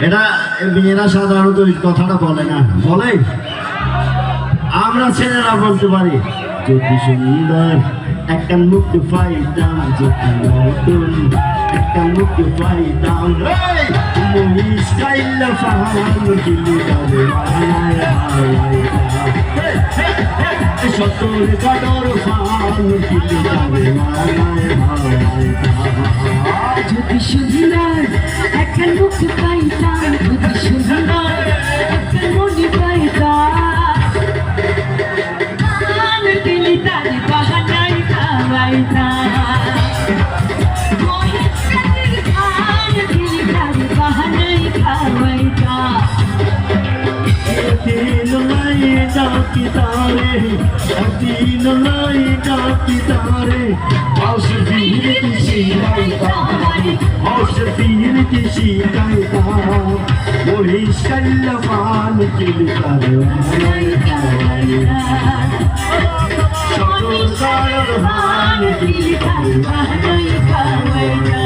এটা মেয়েরা সাধারণত ওই কথাটা বলে না, বলে আমরা ছেলেরা বলতে পারি যদি সুন্দর একটা মুখ পাইতাম, যদি নতুন একটা মুখ পাইতাম, মহিষ কাইল্লা ফাহান কিলি যাবে সতর কাটর ফান কিলি যাবে যদি সুন্দর একটা মুখ পাইতাম, যদি সুন্দর একটা মনি পাইতাম, কান কেলি তার বাহানাই খাওয়াইতাম, কান কেলি তার বাহানাই খাওয়াইতাম। দিন লাই ডাকি তারে, দিন লাই ডাকি তারে, অসবীর দিশি গাইতাম, অসবীর দিশি গাইতাম, মহিষ কাইল্লা ফান কিলি তারে সকল কারণ কান কেলি তার বাহানাই খাওয়াইতাম।